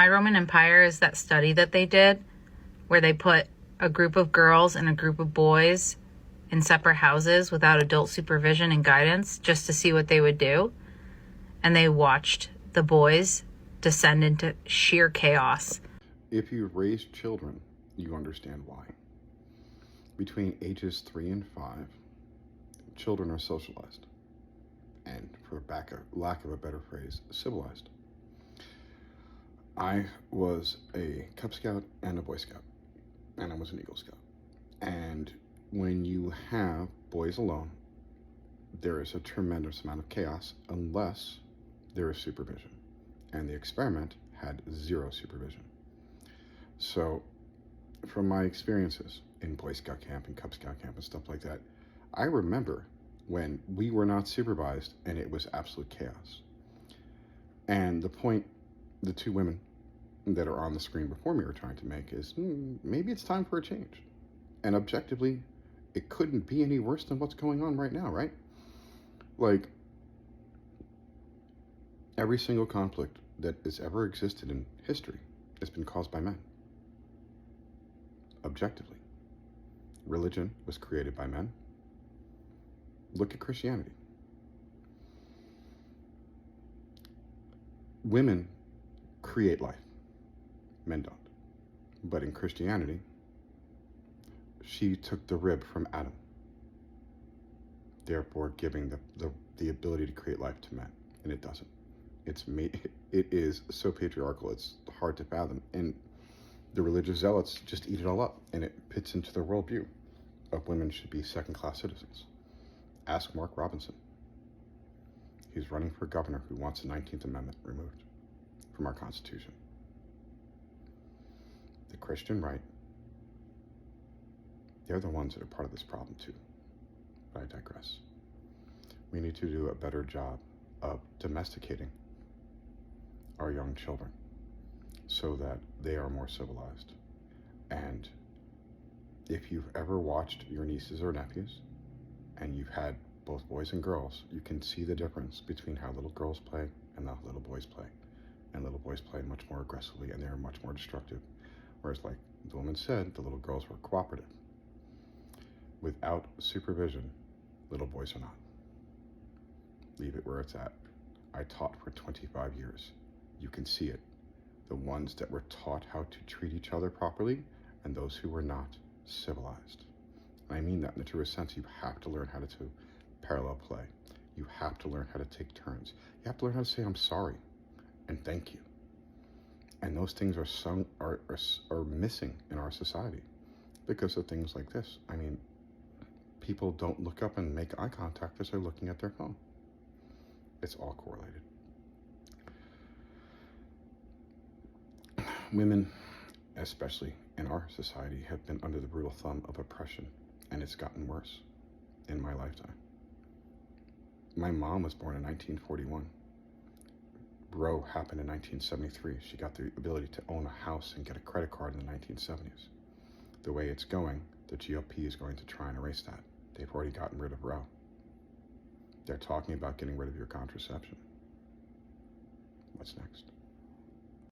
My Roman Empire is that study that they did where they put a group of girls and a group of boys in separate houses without adult supervision and guidance just to see what they would do. And they watched the boys descend into sheer chaos. If you raise children, you understand why. Between ages 3 and 5, children are socialized. And for lack of a better phrase, civilized. I was a Cub Scout and a Boy Scout, and I was an Eagle Scout. And when you have boys alone, there is a tremendous amount of chaos unless there is supervision. And the experiment had 0 supervision. So from my experiences in Boy Scout camp and Cub Scout camp and stuff like that, I remember when we were not supervised and it was absolute chaos. And the point the 2 women that are on the screen before me are trying to make is maybe it's time for a change. And objectively, it couldn't be any worse than what's going on right now, right? Like, every single conflict that has ever existed in history has been caused by men. Objectively. Religion was created by men. Look at Christianity. Women create life. Men don't. But in Christianity, she took the rib from Adam, therefore giving the ability to create life to men, and it doesn't. It is so patriarchal, it's hard to fathom, and the religious zealots just eat it all up, and it fits into their worldview of women should be second-class citizens. Ask Mark Robinson. He's running for governor who wants the 19th Amendment removed from our Constitution. The Christian right, they're the ones that are part of this problem too. But I digress. We need to do a better job of domesticating our young children so that they are more civilized. And if you've ever watched your nieces or nephews and you've had both boys and girls, you can see the difference between how little girls play and how little boys play. And little boys play much more aggressively and they're much more destructive. Whereas, like the woman said, the little girls were cooperative. Without supervision, little boys are not. Leave it where it's at. I taught for 25 years. You can see it. The ones that were taught how to treat each other properly and those who were not, civilized. And I mean that in the truest sense. You have to learn how to parallel play. You have to learn how to take turns. You have to learn how to say I'm sorry and thank you. And those things are missing in our society because of things like this. I mean, people don't look up and make eye contact as they're looking at their phone. It's all correlated. Women, especially in our society, have been under the brutal thumb of oppression, and it's gotten worse in my lifetime. My mom was born in 1941. Roe happened in 1973. She got the ability to own a house and get a credit card in the 1970s. The way it's going, the GOP is going to try and erase that. They've already gotten rid of Roe. They're talking about getting rid of your contraception. What's next?